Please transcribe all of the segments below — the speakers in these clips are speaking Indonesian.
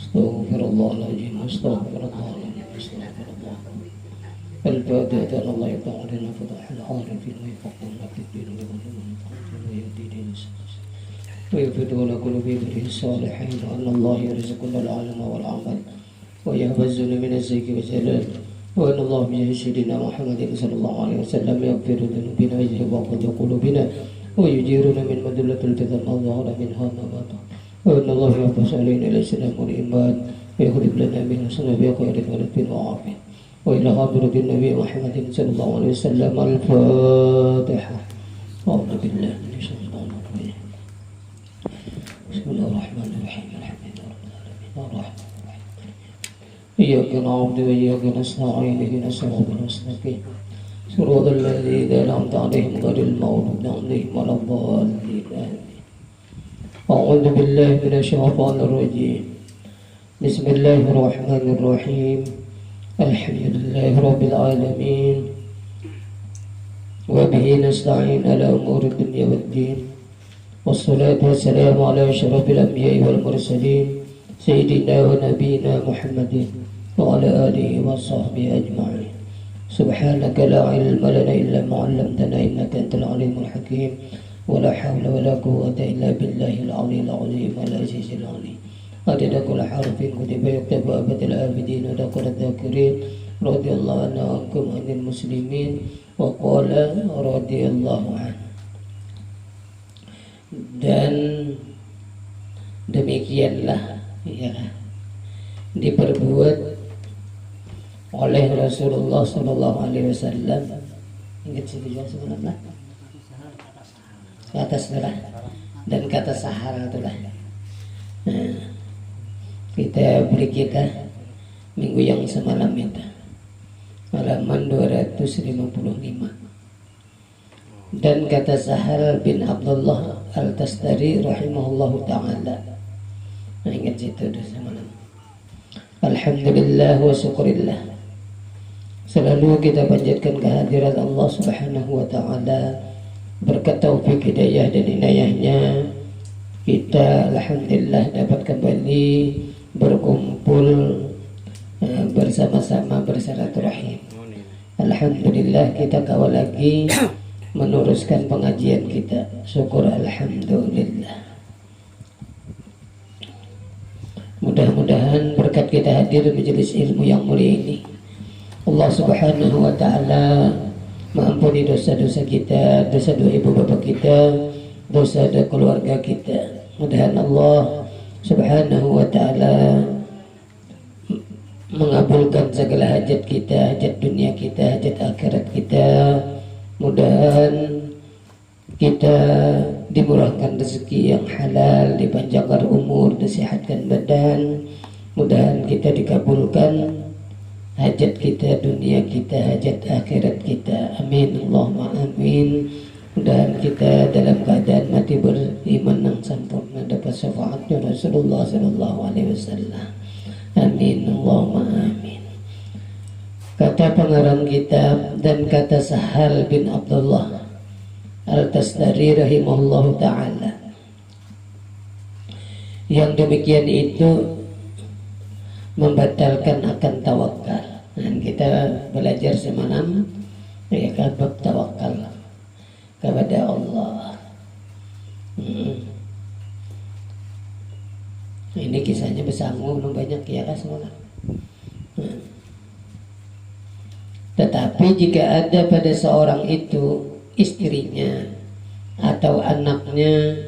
Astaghfirullahaladzim, astaghfirullahaladzim, astaghfirullah. Al-Fatihah. Allah yaqta'u lana fatahal arifin wa yaqta'u lakidin wa yaqta'u ويفتح لكل بيته الصالحين وأن الله يرزق العلم والعمل ويهبزنا من الزيك والزلال وأن الله بجاه سيدنا محمد صلى الله عليه وسلم يغفر ذنوبنا ويذهب وقت قلوبنا ويجيرنا من مدلة الفتن ما ظهر منها ما بطن وأن الله يحفظ علينا الإسلام والإيمان ويخرج لنا من حسن بخير ولد وعافية وإلى حضرة النبي محمد صلى الله عليه وسلم الفاتحة. أعوذ بالله من الشيطان الرجيم. بسم الله الرحمن الرحيم. الحمد لله رب العالمين الرحمن الرحيم إياك نعبد وإياك نستعين اهدنا الصراط المستقيم صراط الذين أنعمت عليهم غير المغضوب عليهم ولا الضالين آمين. أعوذ بالله من الشيطان الرجيم. بسم الله الرحمن الرحيم. الحمد لله رب العالمين وبه نستعين على أمور الدنيا والدين والصلاة والسلام على أشرف الأنبياء والمرسلين سيدنا ونبينا محمد وعلى آله وصحبه أجمعين. سبحانك لا علم لنا إلا ما علمتنا إنك أنت العليم الحكيم ولا حول ولا قوة إلا بالله العلي العظيم العزيز العليم. عدد كل حرف كتب يكتب أبد الآبدين ودقر الذاكرين رضي الله عنه وعنكم عن المسلمين وقال رضي الله عنه. Dan demikianlah ya diperbuat oleh Rasulullah Sallallahu Alaihi Wasallam. Ingat sih sebenarnya kata serah dan kata sahara itulah. Nah, kita beri kita minggu yang semalam itu halaman 255. Dan kata Sahal bin Abdullah Al-Tastari rahimahullahu ta'ala. Nah, ingat situ semalam. Alhamdulillah wa syukurillah. Selalu kita panjatkan kehadiran Allah subhanahu wa ta'ala. Berkat taufik hidayah dan inayahnya, kita alhamdulillah dapat kembali berkumpul bersama-sama bersalaturahim. Alhamdulillah kita kawal lagi meneruskan pengajian kita. Syukur alhamdulillah. Mudah-mudahan berkat kita hadir di majelis ilmu yang mulia ini, Allah subhanahu wa ta'ala mengampuni dosa-dosa kita, dosa doa ibu bapak kita, dosa doa keluarga kita. Mudah-mudahan Allah subhanahu wa ta'ala mengabulkan segala hajat kita, hajat dunia kita, hajat akhirat kita. Mudah-mudahan kita dimurahkan rezeki yang halal, dipanjangkan umur, disehatkan badan. Mudah-mudahan kita dikabulkan hajat kita, dunia kita, hajat akhirat kita. Amin Allahumma amin. Mudah-mudahan kita dalam keadaan mati beriman yang sempurna, dapat syafaatnya Rasulullah sallallahu alaihi wasallam. Amin Allahumma amin. Kata pengarang kitab dan kata Sahal bin Abdullah Al-Tastari rahimahullahu ta'ala, yang demikian itu membatalkan akan tawakal. Dan kita belajar semalam ya bab tawakal kepada Allah. Ini kisahnya bersanggung belum banyak ya kan semalam. Tetapi jika ada pada seorang itu istrinya atau anaknya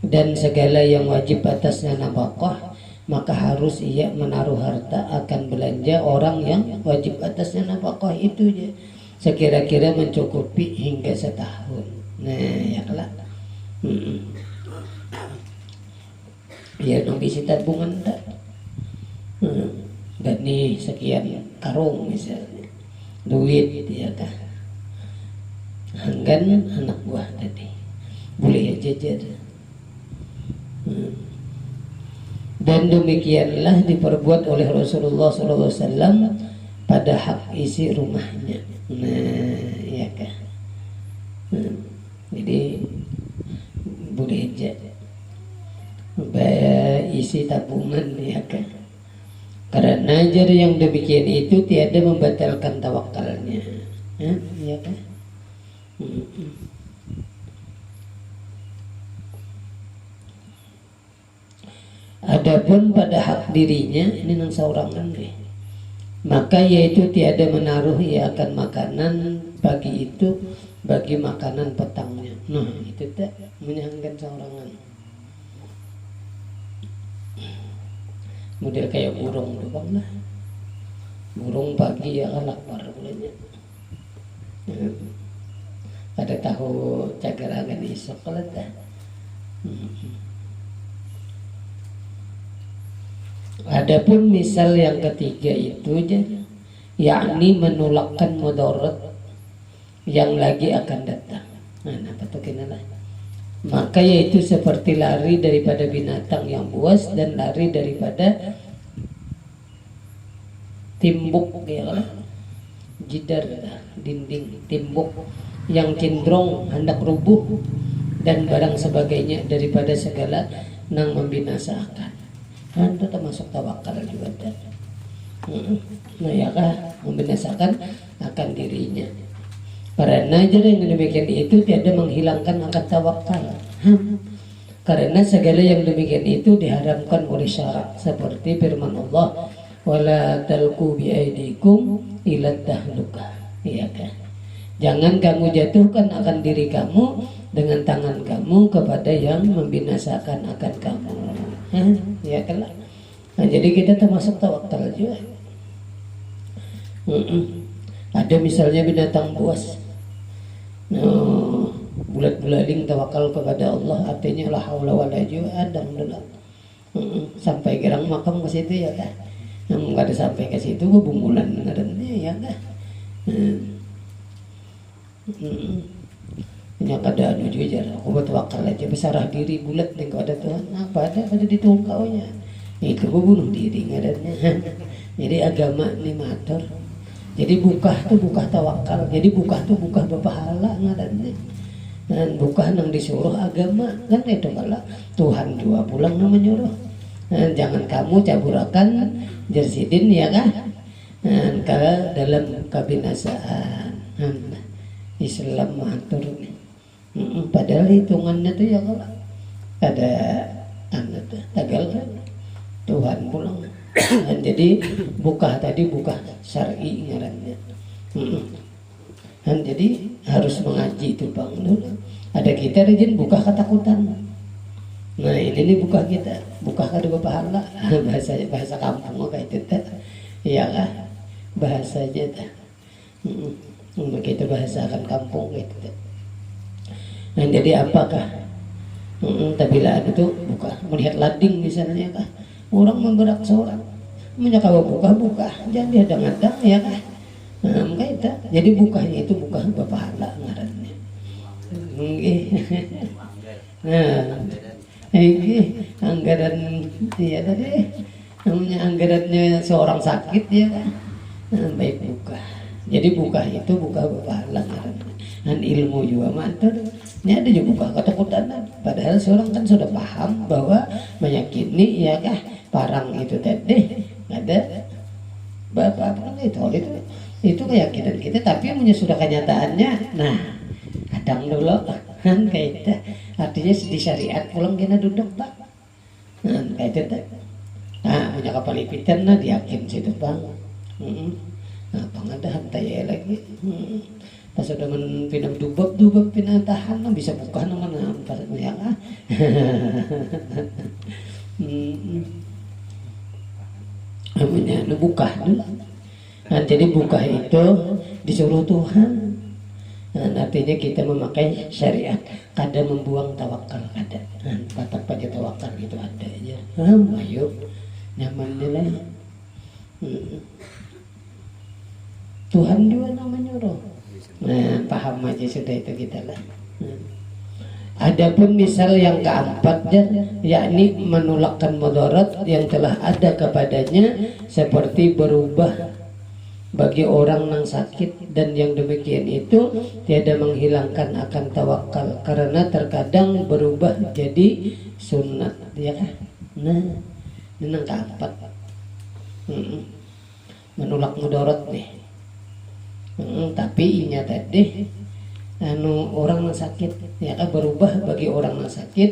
dan segala yang wajib atasnya nafkah, maka harus ia menaruh harta akan belanja orang yang wajib atasnya nafkah itu sekira-kira mencukupi hingga setahun. Nah ya kelak ya dong bisi tabungan tak dan nih sekian karung misalnya duit ya kan, hanggan anak buah tadi boleh jajan. Dan demikianlah diperbuat oleh Rasulullah SAW pada hak isi rumahnya. Nah ya kan, jadi boleh jajan isi tabungan ya kan. Karena cara yang demikian itu tiada membatalkan tawakalnya, ya kan? Adapun pada hak dirinya ini nang saurangan deh, maka yaitu tiada menaruh ia akan makanan pagi itu bagi makanan petangnya. Nah itu tak menyangkan saurangan. Model kayak burung doang lah. Burung pagi ya kan lapar mulanya. Ada tahu cagaragan isok lah dah. Adapun misal yang ketiga itu yakni menolakkan mudarat yang lagi akan datang. Nah, apa tuh kenapa? Maka yaitu seperti lari daripada binatang yang buas dan lari daripada timbuk ya kan? Jidar dinding timbuk yang cenderung hendak rubuh dan barang sebagainya daripada segala nang membinasakan. Itu termasuk tawakal juga dah. Nah ya kah membinasakan akan dirinya. Karena cara yang demikian itu tiada menghilangkan akan tawakal. Karena segala yang demikian itu diharamkan oleh syarak seperti firman Allah, wala talqu bi aidikum ila tahlukah. Iya kan? Jangan kamu jatuhkan akan diri kamu dengan tangan kamu kepada yang membinasakan akan kamu. Ya kan? Nah, jadi kita termasuk tawakal juga. Ada misalnya binatang buas. Bulat-bulaling tawakal kepada Allah, artinya la haula wala quwwata illa billah. Sampai gerang makam ke situ ya kan. Yang enggak ada sampai ke situ bumbulan ngarannya ya kan. Yang ada anu juga aku bertawakal aja besarah diri bulat nih ada Tuhan apa ada di Tuhan kaunya itu bunuh diri ngarannya. Jadi agama ini matur. Jadi bukah tuh bukah tawakal. Jadi bukah tuh bukah berpahala ngarannya. Dan bukah nang disuruh agama kan itu kalau Tuhan juga pulang nang menyuruh. Dan jangan kamu caburakan jersidin ya kan. Dan ke dalam kabinasaan. Islam matur nih. Padahal hitungannya tuh ya kalau ada anak tagal Tuhan pulang. Dan jadi bukah tadi bukah syar'i ngarannya. Dan jadi harus mengaji itu bang dulu. Ada kita rajin bukah ketakutan. Nah ini nih bukah kita bukah kada pahala. bahasa kampung kayak itu tak. Iya kah bahasanya tak. Kita bahasakan kampung gitu. Nah jadi apakah tabilaan itu buka melihat lading misalnya kah orang menggerak seorang menyakawa buka jangan dihadang-hadang ya kah. Nah itu jadi bukanya itu buka berpahala ngarannya. Nah ini anggaran ya tadi namanya anggarannya seorang sakit ya kah. Nah, baik buka. Jadi buka itu buka berpahala dan ilmu juga mantul. Ini ada juga buka ketakutan. Padahal seorang kan sudah paham bahwa meyakini ya kah parang itu tadi ada bapak kan itu keyakinan kita tapi sudah kenyataannya. Nah kadang dulu kan kayak itu artinya di syariat pulang kena duduk tak. Nah kayak itu tak. Nah punya kapal ipitan nah diyakin situ bang. Nah, pengadahan taya lagi. Pas sudah pinam dubab pinatahan bisa buka nama pas ya ah. Namanya buka dulu. Nah, jadi buka itu disuruh Tuhan. Nah, artinya kita memakai syariat. Kadang membuang tawakal ada. Nah, kata pada tawakal itu ada aja. Ayo nyaman nilai. Tuhan juga namanya roh. Nah, paham aja sudah itu kita lah. Adapun misal yang keempat yakni menolakkan mudarat yang telah ada kepadanya seperti berubah bagi orang yang sakit dan yang demikian itu tiada menghilangkan akan tawakal karena terkadang berubah jadi sunat ya kan? Nah, ini nang keempat. Menolak mudarat nih. Tapi inya tadi orang yang sakit ya kan berubah bagi orang yang sakit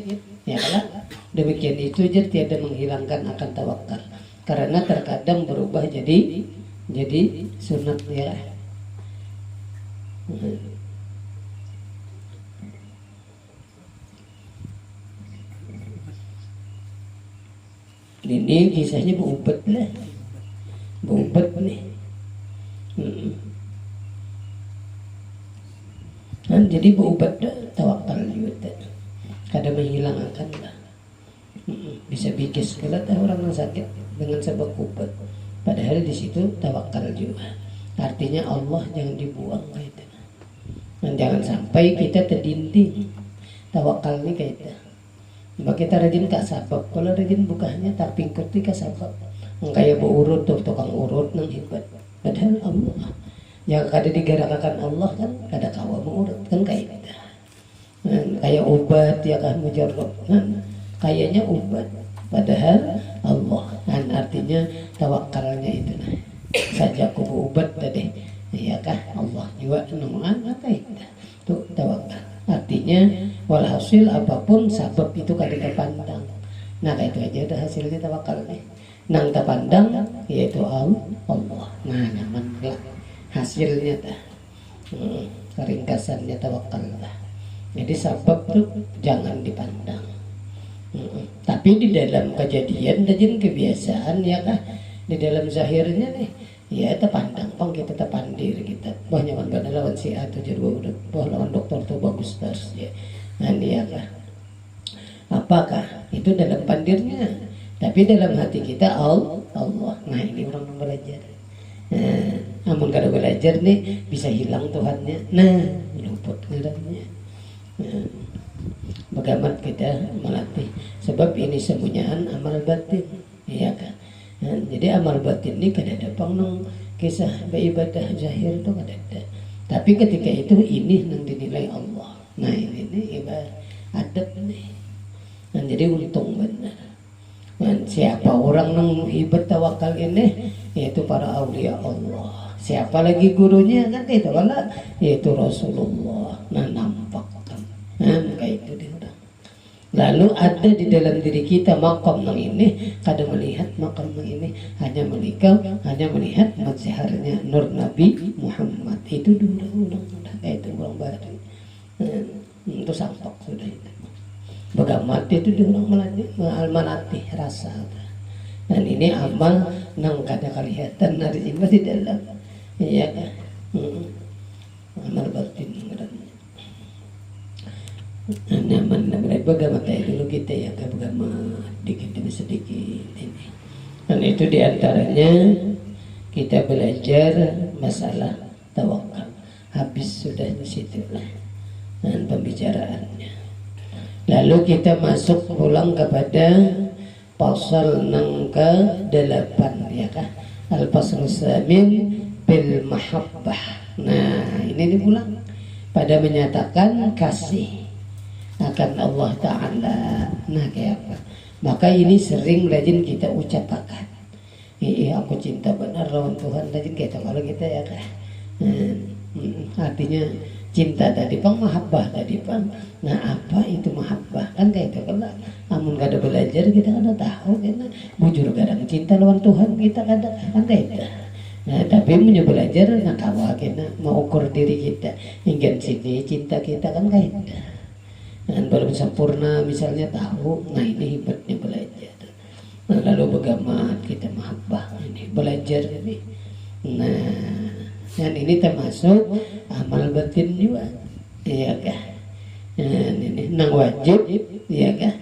ya kan. Demikian itu aja tiada menghilangkan akan tawakal. Karena terkadang berubah jadi sunat ya. Ini kisahnya berubat lah, berubat nih. Kan jadi berubat dah tawakal juga, kadang menghilangkan lah. Bisa bikin segala orang yang sakit dengan sebab ubat. Padahal di situ tawakal juga. Artinya Allah jangan dibuang gitu. Dan jangan sampai kita terdinding. Tawakal ini kayak maka kita rajin tak sabab. Kalau rajin bukanya tak pingkut ni kasabab. Kayak berurut tuh tukang urut nang hebat. Padahal Allah. Yang kada digerakkan Allah kan kada kawa mengurut kan kayak kita. Kayak obat ya kan mujarab. Kayaknya obat. Padahal Allah kan artinya tawakalnya itu nah. Saja aku berobat tadi. Ya kah Allah juga nungan apa itu. Tuh tawakal. Artinya walhasil apapun sabab itu kada terpandang. Nah kayak itu aja udah hasilnya tawakal nih. Nang terpandang yaitu Allah. Nah nyaman lah hasilnya dah. Keringkasannya tawakal lah. Jadi sabab tuh jangan dipandang. Tapi di dalam kejadian dan kebiasaan ya kah di dalam zahirnya nih ya terpandang pang kita terpandir kita banyak banget lawan si A tuh jadi udah lawan dokter tuh bagus terus ya. Nah ya kah apakah itu dalam pandirnya tapi dalam hati kita Allah. Nah ini orang yang belajar. Namun kada belajar nih bisa hilang Tuhannya. Nah luput ngadanya. Bagaimana kita melatih sebab ini semuanya amal batin ya kan. Jadi amal batin ini kada ada pang kisah beribadah zahir itu kada ada. Tapi ketika itu ini yang dinilai Allah. Nah ini ibarat adab nih. Dan jadi untung benar. Dan siapa orang yang ibadah tawakal ini yaitu para aulia Allah. Siapa lagi gurunya kan itu kalau yaitu Rasulullah. Nah nampak kan. Nah kayak itu dia orang. Lalu ada di dalam diri kita makam yang ini kada melihat makam yang ini hanya melihat mazharnya nur Nabi Muhammad itu udah kayak itu orang baru itu sampak sudah itu bagaimana itu dia orang melatih rasa dan ini amal nang kada kelihatan dari di dalam iya kan amal batin nyaman bagaimana dulu kita ya bagaimana dikit demi sedikit ini dan itu diantaranya kita belajar masalah tawakal habis sudah di situ lah dan pembicaraannya lalu kita masuk pulang kepada pasal nang ke-8 ya kah al-fasl samin bil mahabbah. Nah ini dipulang pada menyatakan kasih akan Allah Ta'ala. Nah kayak apa maka ini sering rajin kita ucapkan aku cinta benar lawan Tuhan rajin kita kalau kita ya kan artinya cinta tadi pang mahabbah tadi pang. Nah apa itu mahabbah kan kayak itu kalau amun kada belajar kita kada tahu kan bujur kadang cinta lawan Tuhan kita kada kan kayak itu. Nah tapi punya belajar nak kawa kita mau ukur diri kita hingga sini cinta kita kan kayak itu. Dan belum sempurna misalnya tahu, nah ini hebatnya belajar. Nah, lalu bagaimana kita mahabbah ini belajar ini. Nah, dan ini termasuk amal batin juga, iya kah? Nah, ini nang wajib, iya kah?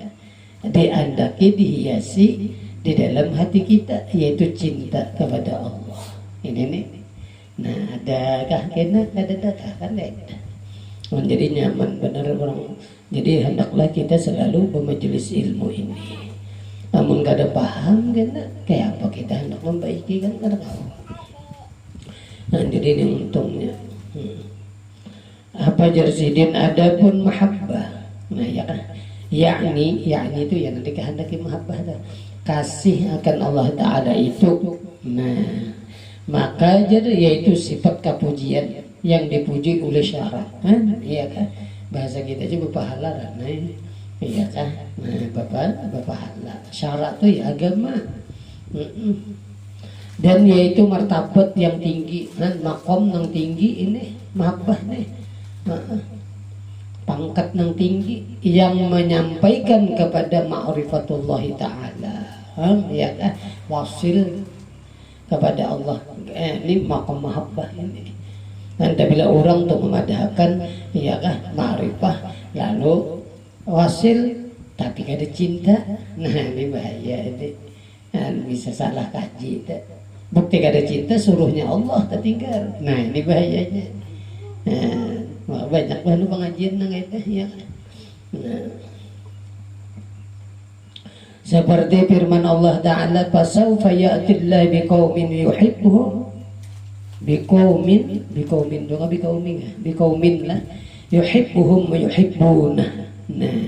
Diandaki dihiasi di dalam hati kita yaitu cinta kepada Allah. Ini nih. Nah, adakah kena ada kan ada. Menjadi nyaman benar orang. Jadi hendaklah kita selalu bermajelis ilmu ini. Namun gak ada paham kan, kayak apa kita hendak membaiki kan kada tahu. Nah jadi ini untungnya. Apa Jarsidin adapun mahabbah. Nah ya kan yakni itu yang nanti kehendaki mahabbah, kasih akan Allah Ta'ala itu. Nah, maka jadi yaitu sifat kepujian yang dipuji oleh syarat, iya kan? Bahasa kita aja berpahala, nah iya kan? Nah, berpahala. Syarat itu ya agama. Dan yaitu martabat yang tinggi, makom yang tinggi ini mahabbah nih. Pangkat yang tinggi yang menyampaikan kepada ma'rifatullah Ta'ala, ya kan? Wasil kepada Allah, ini makom mahabbah ini. Dan bila orang untuk memadahkan, ya kan, ma'rifah lalu wasil tapi gak ada cinta, nah ini bahaya ini. Bisa salah kaji. Bukti gak ada cinta suruhnya Allah tertinggal, nah ini bahayanya. Banyak banget pengajian nang itu ya. Seperti firman Allah Ta'ala, fasawfa ya'tillah biqaumin yuhibbuhum, biqaumin lah yuhibbuhum wa yuhibbunah. Nah,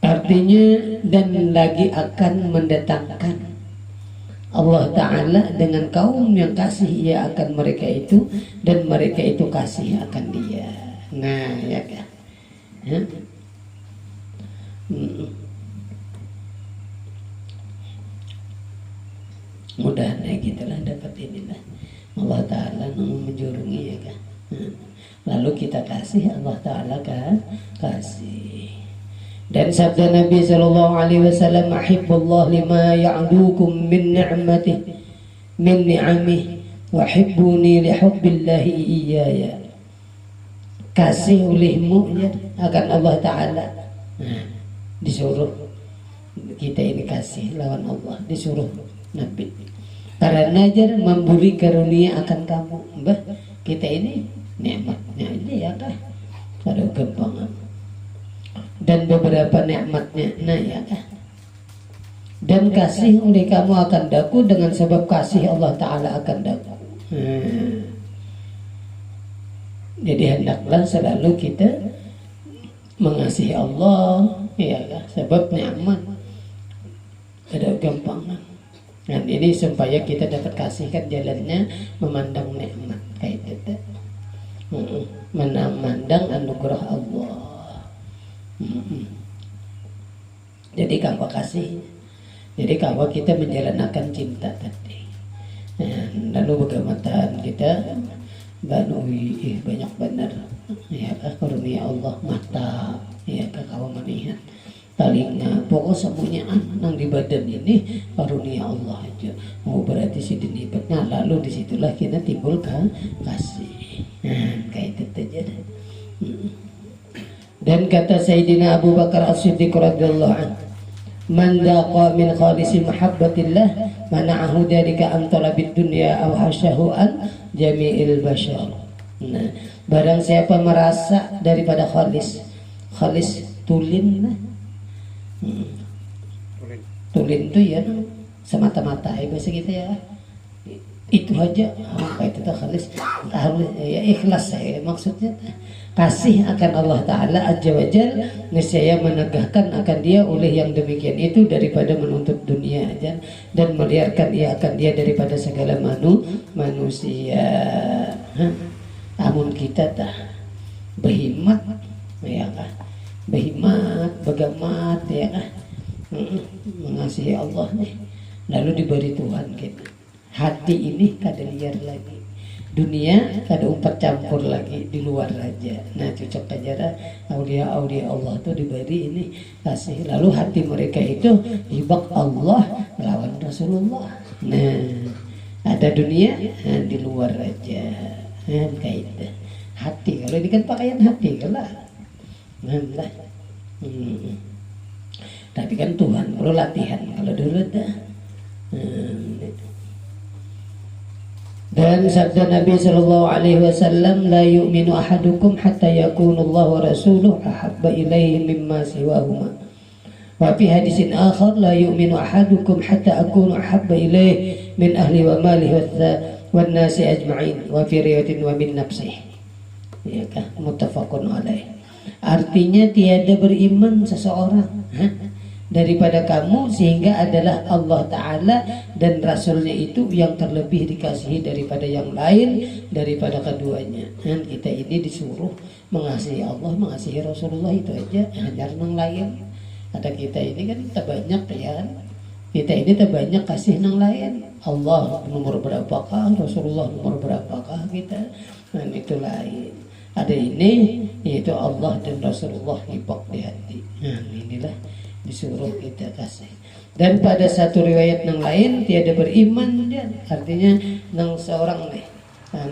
artinya dan lagi akan mendatangkan Allah Ta'ala dengan kaum yang kasih ia akan mereka itu, dan mereka itu kasih akan dia. Nah, ya kan? Mudah-mudahan gitulah dapat inilah Allah Ta'ala menjurungi, ya kan? Lalu kita kasih, Allah Ta'ala kan kasih. Dan sabda Nabi sallallahu alaihi wasallam, "Ahibbullah lima ya'dukum min ni'amih wa hibbuni li hubbillahi iyaya." Kasih olehmu ya akan Allah Ta'ala. Nah, disuruh kita ini kasih lawan Allah, disuruh Nabi. Karena aja memberi karunia akan kamu, Mbah. Kita ini nikmatnya ini ya kan. Ada gampang. Dan beberapa nikmatnya, nah ya kan. Dan kasih oleh kamu akan daku dengan sebab kasih Allah Ta'ala akan daku. Jadi hendaklah selalu kita mengasihi Allah, ya kan, sebab nikmat ada gampang. Dan ini supaya kita dapat kasihkan jalannya memandang nikmat kayak gitu, memandang anugerah Allah. Jadi kalau kasih, jadi kalau kita menjalankan cinta tadi, lalu bagaimana kita banui banyak benar, ya karunia Allah mata, ya kalau melihat telinga, pokok semuanya nang di badan ini karunia Allah aja. Mau berarti si dinibatnya, lalu disitulah kita timbul kasih. Kayak itu aja. Dan kata Sayyidina Abu Bakar As-Siddiq radhiyallahu anhu, man daqa min khalisi mahabbatillah mana'ahu dalika an talabid dunya aw hasyahu an jami'il bashar. Nah, barang siapa merasa daripada khalis tulin, tulin itu ya semata-mata bahasa kita ya, itu aja kayak itu khalis, harus ya ikhlas saya maksudnya. Kasih akan Allah Ta'ala Azza wa Jalla niscaya menegahkan akan dia oleh yang demikian itu daripada menuntut dunia aja, dan meliarkan ia akan dia daripada segala manusia. Amun kita dah berhimmat, ya kan, berhimmat, begamat, ya kan, mengasihi Allah nih, lalu diberi Tuhan kita hati ini kada liar lagi, dunia kada umpat campur lagi di luar aja. Nah, cocok aja aulia Allah tuh diberi ini kasih, lalu hati mereka itu hibak Allah lawan Rasulullah. Nah, ada dunia, nah, di luar aja, kayak itu hati. Kalau ini kan pakaian hati lah, nah, tapi kan Tuhan perlu latihan kalau dulu dah. Dan sabda Nabi sallallahu alaihi wasallam, la yu'minu ahadukum hatta yakuna Allah wa rasuluhu ahabba ilaihi mimma siwahuma. Wa fi hadisin akhar, la yu'minu ahadukum hatta akunu ahabba ilaihi min ahli wa malihi wan nasi ajma'in. Wa fi riwayatin wa min nafsihi. Ya kan, muttafaqun alaih. Artinya tiada beriman seseorang daripada kamu sehingga adalah Allah Ta'ala dan Rasulnya itu yang terlebih dikasihi daripada yang lain, daripada keduanya. Dan kita ini disuruh mengasihi Allah, mengasihi Rasulullah, itu aja. Hajar nang lain. Ada kita ini kan kita banyak ya. Kita ini terbanyak kasih nang lain. Allah nomor berapakah, Rasulullah nomor berapakah kita. Dan itu lain. Ada ini yaitu Allah dan Rasulullah hibak di hati. Nah inilah disuruh kita kasih. Dan pada satu riwayat yang lain tiada beriman dia, artinya nang seorang nih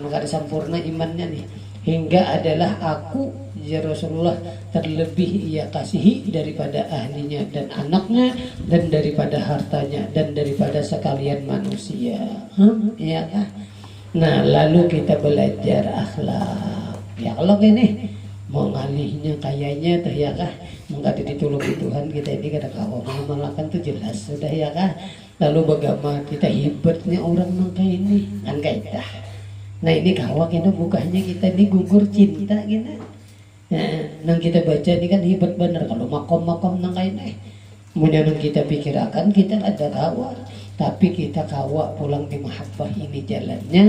maka sempurna imannya nih hingga adalah aku ya Rasulullah terlebih ia kasihi daripada ahlinya dan anaknya dan daripada hartanya dan daripada sekalian manusia. Ya kah? Nah lalu kita belajar akhlak. Ya kalau ini mau ngalihnya kayaknya tuh ya kah, mengkati ditolong Tuhan kita ini kada kawa mengamalkan tuh jelas sudah ya kah. Lalu bagaimana kita hebatnya orang nangka ini kan kita. Nah ini kawa kita bukannya kita ini gugur cinta kita. Nang kita baca ini kan hebat bener kalau makom-makom nangka ini. Kemudian kita pikirkan kita ada kawa, tapi kita kawa pulang di mahabbah ini jalannya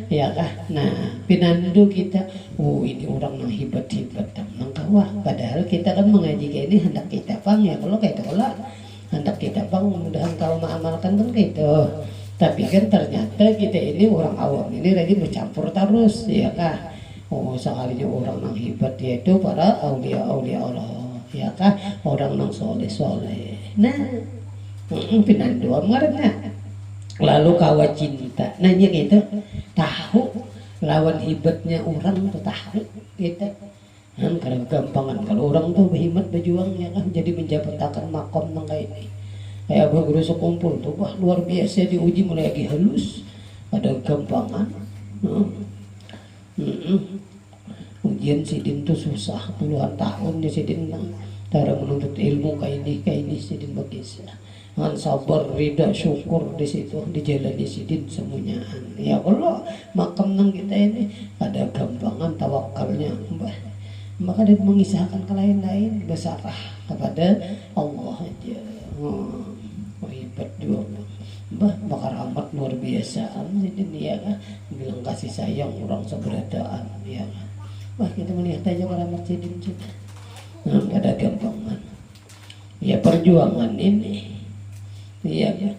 ya kah. Nah pinandu kita ini orang yang hebat-hebat nang kawa, padahal kita kan mengaji kayak ini hendak kita pang ya kalau kayak itulah hendak kita pang mudahan kau mengamalkan kan gitu. Tapi kan ternyata kita ini orang awam ini lagi bercampur terus ya kah. Sekalinya orang yang hebat yaitu para aulia-aulia Allah ya kah, orang yang soleh-soleh. Nah pinandu amarnya lalu kawa cinta nanya gitu tahu lawan hebatnya orang tuh tahu kita kan karena gampangan kalau orang tuh berhemat berjuang ya kan jadi menjabatakan makom nang kayak ini kayak abah guru sekumpul tuh wah luar biasa diuji mulai lagi halus ada gampangan. Ujian sidin tuh susah puluhan tahun di sidin cara menuntut ilmu kayak ini sidin bakisah dengan sabar, ridha, syukur di situ di jalan di sidin semuanya. Ya Allah, makam nang kita ini ada gampangan tawakalnya, maka dia mengisahkan ke lain-lain bersarah kepada Allah aja. Hebat juga, bakar amat luar biasa. Jadi dia kan bilang kasih sayang orang seberadaan, ya. Kita melihat aja keramat sidin juga. Ada gampangan. Ya perjuangan ini. Iya ya.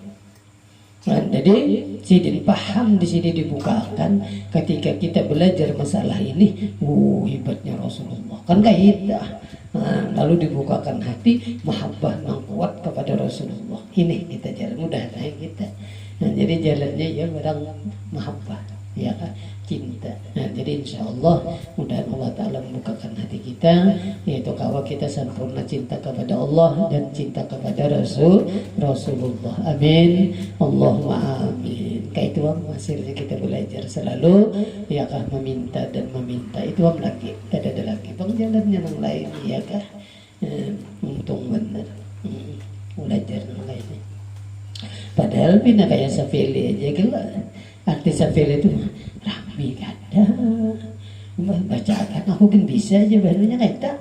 Nah, jadi sidin paham di sini dibukakan ketika kita belajar masalah ini. Hebatnya Rasulullah. Kan kita. Nah, lalu dibukakan hati mahabbah yang kuat kepada Rasulullah. Ini kita jalan mudah naik kita. Nah, jadi jalannya ya barang mahabbah, ya kan? Cinta. Nah, jadi insya Allah mudah Allah Ta'ala membukakan hati kita, yaitu kalau kita sempurna cinta kepada Allah dan cinta kepada Rasulullah. Amin. Allahumma amin. Kayak itu hasilnya kita belajar selalu ya kah meminta dan meminta itu lagi. Tidak ada lagi pengjalannya yang lain ya kah. Untung benar. Belajar yang lainnya. Padahal pindah kayak safili aja gila. Artis safili itu rame kada bacakan aku kan bisa aja barunya kaita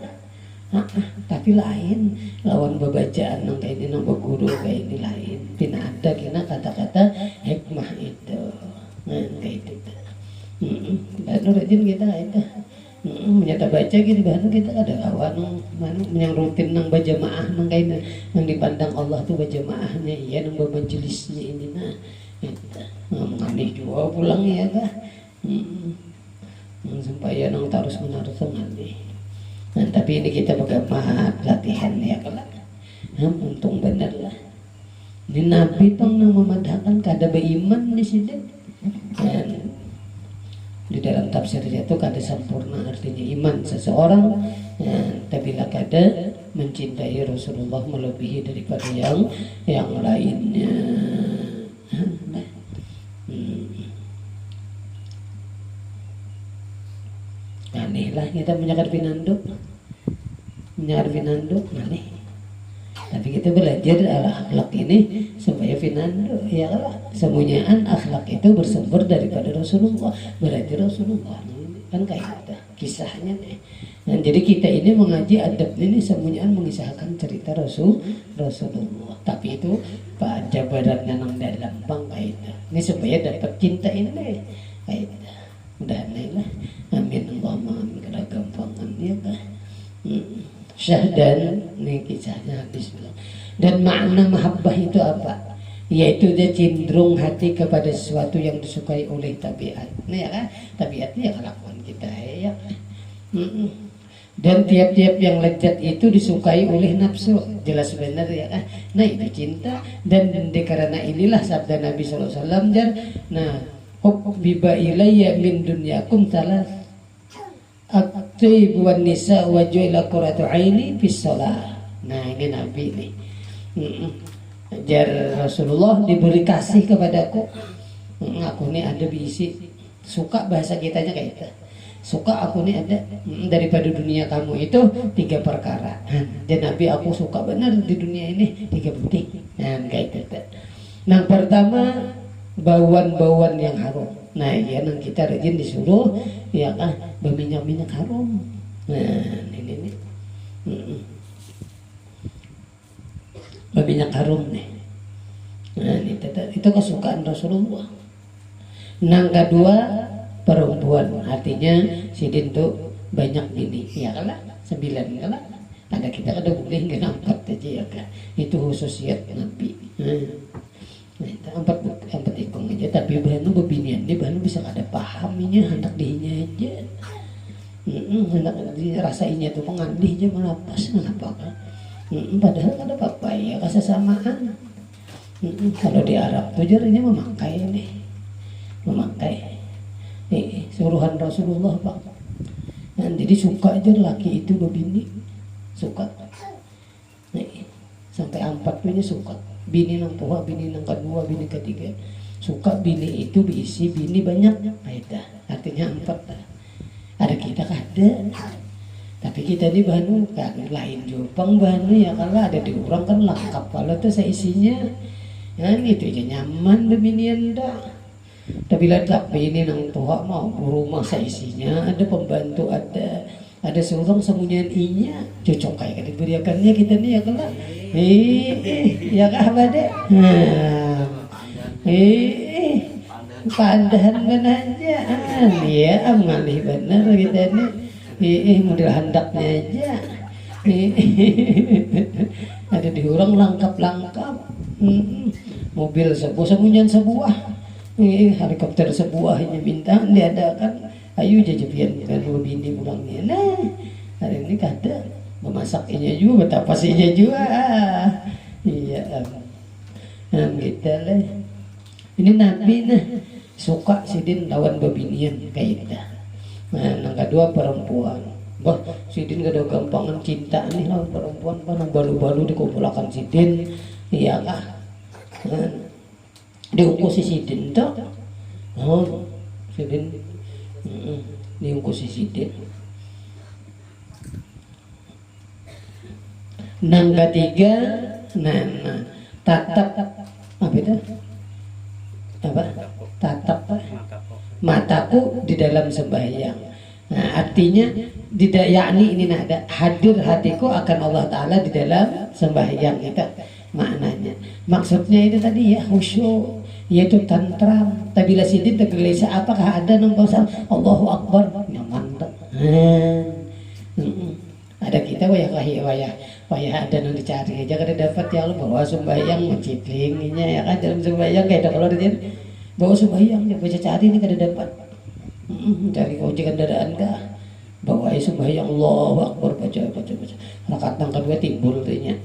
tapi lain lawan bacaan nang kayak ini nang guru kayak ini lain pina ada kena kata-kata hikmah itu kayak itu baru rajin kita itu menyata baca gitu baru kita ada kawan yang rutin nang berjamaah nang kayak nang dipandang Allah tuh berjamaahnya iya nang bermajelisnya ini nah mengalih juga pulang ya kah. Supaya nang terus menerus mengalih. Nah, tapi ini kita bagaimana latihan ya kelak. Untung bener lah. Di Nabi pang nang memadahkan kada beriman di sini. Dan di dalam tafsirnya itu kada sempurna artinya iman seseorang. Tapi lah kada mencintai Rasulullah melebihi daripada yang lainnya. Aneh lah kita menyakar pinanduk aneh. Tapi kita belajar akhlak ini supaya pinanduk ya lah. Semuanyaan akhlak itu bersumber daripada Rasulullah. Berarti Rasulullah kan kayak ada kisahnya nih. Nah, jadi kita ini mengaji adab ini semuanya mengisahkan cerita Rasulullah. Tapi itu Pak jabarannya nang dalam bang kayak itu. Ini supaya dapat cinta ini kayak itu. Mudah-mudahan amin Allahumma amin kada gampangan ya kan. Syahdan ini kisahnya habis bilang. Dan makna mahabbah itu apa? Yaitu dia cenderung hati kepada sesuatu yang disukai oleh tabiat. Nah ya kan, tabiatnya ya kelakuan kita ya. Dan tiap-tiap yang lezat itu disukai oleh nafsu, jelas benar ya kan. Nah itu cinta, dan karena inilah sabda Nabi SAW. Nah, hubbiba ilayya min dunyakum talas at-tib wan nisa wa ju'ila qurratu aini fis shalah. Nah ini Nabi nih. Jar Rasulullah diberi kasih kepadaku. Aku nih ada bisi suka, bahasa kitanya kayak itu. Suka aku nih ada daripada dunia kamu itu 3 perkara. Dan Nabi aku suka benar di dunia ini 3 penting. Nah kayak itu. Nah pertama bauan-bauan yang harum. Nah ya nang kita rajin disuruh ya kan berminyak-minyak harum. Nah ini berminyak harum nih. Nah itu kesukaan Rasulullah. Nang kedua perempuan, artinya sidin tuh banyak bini ya kalah 9 kalah ada kita ada boleh nggak 4 aja ya kan, itu khususiyat Nabi. Nah itu 4 ikung aja, tapi bahanu bebinian ini bahanu bisa ada pahaminya hendak dihinya aja, hendak dirasainya tuh pengandihnya melapas kenapa kan, padahal ada apa ya kesesamaan. Kalau di Arab tuh jadinya memakai suruhan Rasulullah Pak. Nah, jadi suka aja laki itu bini suka. Nih, sampai 4 punya suka. Bini nang tua, bini nang kedua, bini ketiga. Suka bini itu diisi bini banyak. Nah, artinya 4. Ada kita kada. Tapi kita di Banu kan lain Jepang Banu ya, kalau ada di orang kan lengkap kalau tuh seisinya. Kan itu aja nyaman binian dah. Tapi lihat ini nang tua mau rumah seisinya, ada pembantu, ada seorang sembunyian inya, cocok kayak diberiakannya kita nih ya kalau ya kah bade, pandahan benar aja, ya amalih benar kita nih, model handaknya aja, ada di orang lengkap, mobil sembunyian sebuah. Helikopter sebuahnya bintang diadakan, ayo jajapian kan bini pulangnya. Nah hari ini kada memasaknya juga, betapa sihnya juga. Iya, nah kita lah. Ini Nabi nah suka sidin lawan babinian kayak kita. Nah yang kedua perempuan. Wah sidin gak ada gampangan cinta nih lawan perempuan, panang balu-balu dikumpulkan sidin, iya kah? Nah, diungkusi sidin tak? Oh, sidin diungkusi sidin. Nang ketiga, tatap apa itu? Apa? Tatap mataku di dalam sembahyang. Nah, artinya tidak, yakni ini ada hadir hatiku akan Allah Ta'ala di dalam sembahyang itu maknanya. Maksudnya itu tadi ya khusyuk, yaitu tantram. Tabila sidin tergelisah, apakah ada nombor Allahu Akbar nyaman tak? Ada kita wayah ada yang dicari aja kada dapat ya Allah, bawa sembahyang menciplinginya ya kan, dalam sembahyang kayak kalau dia bawa sembahyang dia baca cari ini kada dapat. Cari kunci kendaraan kah? Bawa sembahyang Allahu Akbar, baca. Rakaat yang kedua timbul tuhnya.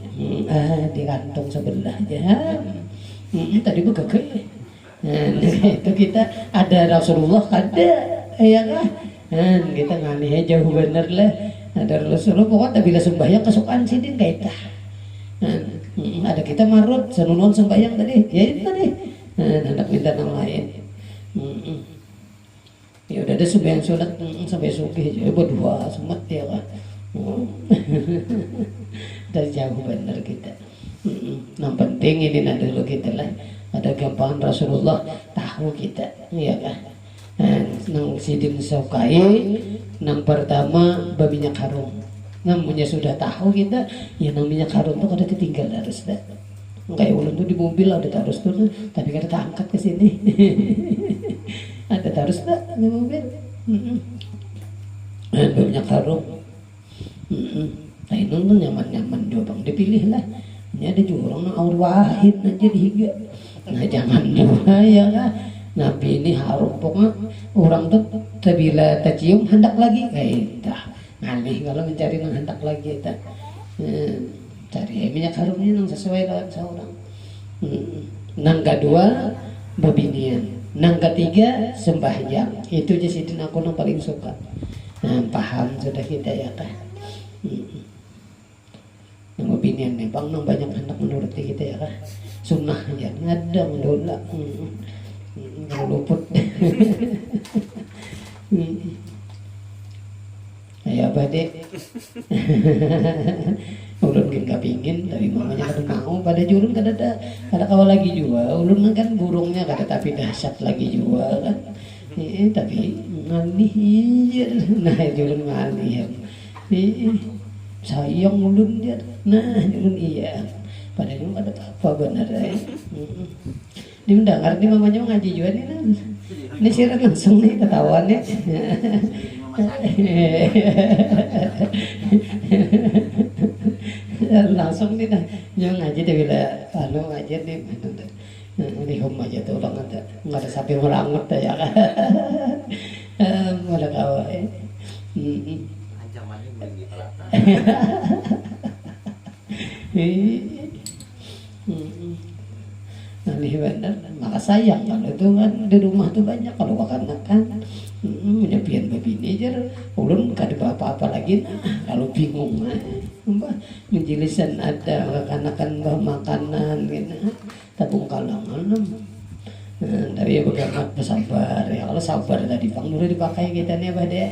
Di kantong sebelah aja. Tadi begagai. Nah, itu kita ada Rasulullah ada, ya kan? Kita ngalih jauh bener lah. Ada Rasulullah pokoknya bila sembahyang kesukaan sidin kaita. Ada kita marut senunon sembahyang tadi, ya itu tadi. Hendak minta yang lain. Ya udah ada sembahyang sunat sampai sugih aja berdua semat ya kan. Dari jauh bener kita. Yang penting ini dulu kita lah. Ada gampangan Rasulullah tahu kita, ya kan. Nang sidin saukai nang pertama berminyak harum. Namanya sudah tahu kita ya nang minyak harum tuh kada ketinggal harus dah. Kayak ulun tuh di mobil ada terus tuh tapi kada tak angkat ke sini. Ada terus dah di mobil. Berminyak harum. Nah itu tuh nyaman-nyaman juga bang dipilih lah. Ini ada juga orang awal wahid aja dihiga. Nah jangan juga ya lah. Nabi ini harum pokoknya orang tuh bila tercium hendak lagi kayak dah ngalih kalau mencari nang hendak lagi dah cari minyak harumnya nang sesuai dengan seorang. Nang kedua babinian, nang ketiga sembahyang. Itu jadi aku nang paling suka. Paham sudah kita ya kan. Nang babinian nih bang nang banyak hendak menurut kita ya kan. Sunnah ya ngadang dola. Kalau luput ya apa dek ulun kan gak pingin tapi mamanya kan mau pada jurun kan ada kawal lagi juga ulun kan burungnya kada tapi dahsyat lagi juga kan tapi ngalih nah jurun ngalih sayang ulun dia nah jurun iya pada jurun ada apa benar dia udah ngerti mamanya ngaji juga nih kan. Ini sirat langsung nih ketahuan ya. Langsung nih dah. Yang ngaji dia bila anu ngaji nih. Ini home aja tuh orang ada nggak ada sapi merangut ya kan. Ada kawan. Ancamannya bagi pelata. Nih benar, maka sayang kalau itu kan di rumah tuh banyak kalau kanak-kanak punya pian babini aja, ulun kada apa-apa lagi. Kalau bingung, menjelisan ada kekanakan bah makanan, gitu, tabung kalangan. Tapi ya bagaimana bersabar ya kalau sabar tadi bang dulu dipakai kita nih apa deh.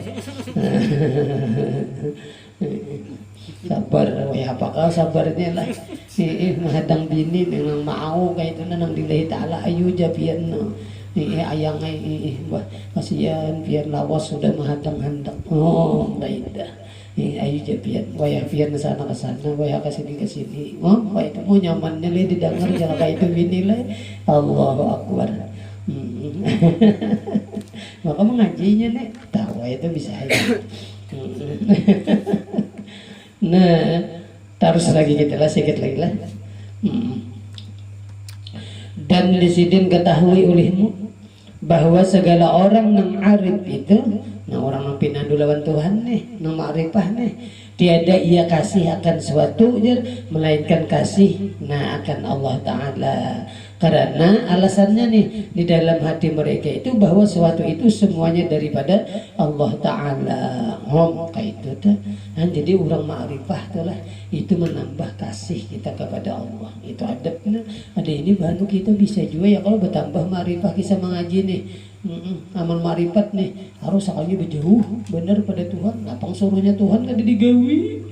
Sabar, ya apakah sabarnya lah menghadang bini memang mau kayak itu nang dilahi ta'ala ayu jabian no ayang bah kasihan biar lawas sudah menghadang hendak dah ayu jabian wayah biar kesana wayah kesini wayah itu mau nyamannya lah didengar jangan kayak itu bini lah Allahu Akbar. Maka mengajinya nih tahu itu bisa aja. Nah, terus lagi kita lah sedikit lagi lah. Dan disidin ketahui olehmu bahwa segala orang yang arif itu, nah orang yang pinandu lawan Tuhan nih, yang ma'rifah nih, tiada ia kasih akan suatu melainkan kasih nah akan Allah Ta'ala. Karena alasannya nih di dalam hati mereka itu bahwa sesuatu itu semuanya daripada Allah Ta'ala. Kayak itu tuh. Jadi orang ma'rifah tuh lah itu menambah kasih kita kepada Allah. Itu adabnya. Ada ini baru kita bisa juga ya kalau bertambah ma'rifah kita mengaji nih. Amal ma'rifat nih harus sekali berjauh benar pada Tuhan. Lapang suruhnya Tuhan kan digawi.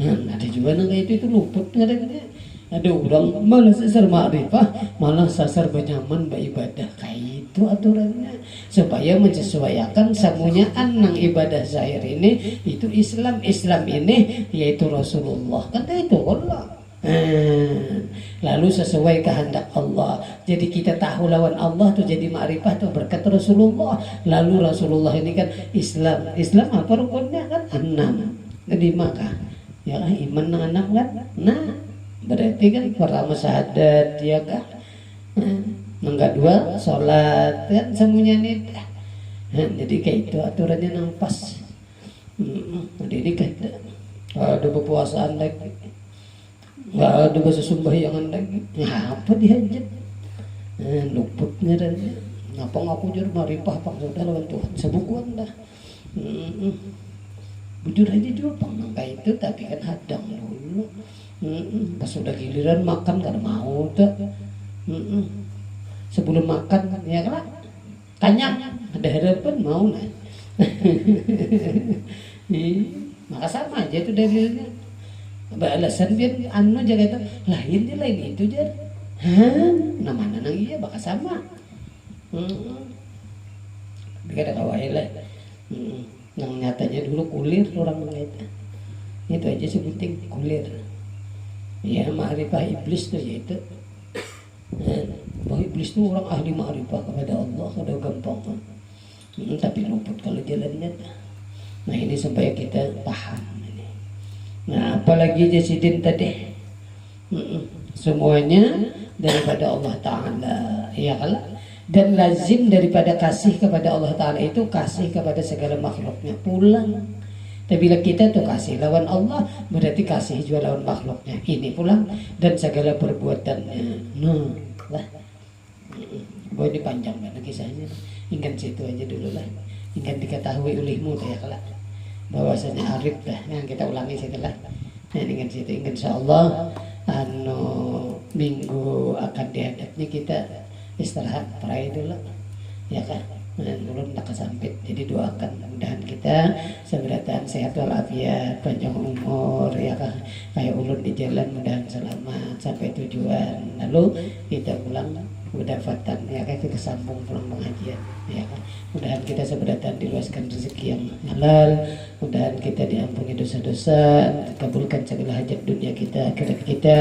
Ada juga nang kayak itu luput kadang-kadang. Ada orang malah sasar ma'rifah, malah sasar benyaman beribadah. Kayak itu aturannya supaya menyesuaikan semuanyaan nang ibadah zahir ini itu Islam ini yaitu Rasulullah kan itu Allah. Lalu sesuai kehendak Allah. Jadi kita tahu lawan Allah tuh jadi ma'rifah tuh berkat Rasulullah. Lalu Rasulullah ini kan Islam apa rukunnya kan 6. Jadi maka ya iman nang 6 kan. Nah berarti kan pertama syahadat ya kan. Yang kedua sholat kan semuanya nih. Jadi kayak itu aturannya nang pas. Jadi ini kata ada berpuasaan lagi. Nggak ada bahasa sembahyangan lagi. Ya apa diajak? Luput ngarannya. Ngapa ngaku jur maripah pak sudah lawan Tuhan sebukuan dah. Bujur aja juga pang kayak itu tapi kan hadang dulu. Pas sudah giliran makan kan mau tuh. Sebelum makan ya kan kanyang ada harapan mau nah. Maka sama aja itu dalilnya. Alasan biar anu jaga itu lain dia lain itu jar. Nama nang iya bakal sama. Kada kawai lah. Yang nyatanya dulu kulir orang mengata. Itu aja sebutin kulir. Ya ma'rifah iblis tuh yaitu bahwa iblis itu orang ahli ma'rifah kepada Allah, kada gampang. Tapi luput kalau jalannya. Nah ini supaya kita paham. Nah apalagi jasidin tadi, semuanya daripada Allah Ta'ala, ya kan? Dan lazim daripada kasih kepada Allah Ta'ala itu kasih kepada segala makhluknya pulang. Tapi bila kita tuh kasih lawan Allah, berarti kasih juga lawan makhluknya ini pulang dan segala perbuatannya. Nah lah, boleh dipanjang banget kisahnya. Ingat situ aja dulu lah. Ingat diketahui olehmu ya kalau bahwasanya arif dah. Yang kita ulangi setelah. Nah ingat situ, ingat insyaallah minggu akan dihadapnya kita istirahat perai dulu ya kan, ulun nak kesampit. Jadi doakan mudahan kita seberatan sehat walafiat, panjang umur ya kan, kayak ulun di jalan mudahan selamat sampai tujuan, lalu kita pulang udah fatan ya kan, kita sambung pulang pengajian ya kan. Mudahan kita seberatan diluaskan rezeki yang halal, mudahan kita diampuni dosa-dosa, kabulkan segala hajat dunia kita, akhirat kita,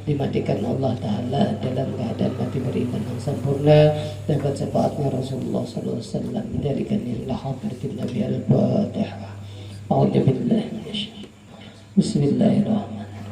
dimatikan Allah Ta'ala dalam keadaan mati beriman yang sempurna, dapat syafaatnya Rasulullah SAW, menjadikan inilah hadratin Nabi al-Fatihah. A'udzubillahi minasyaitonir rajim. Bismillahirrahmanirrahim.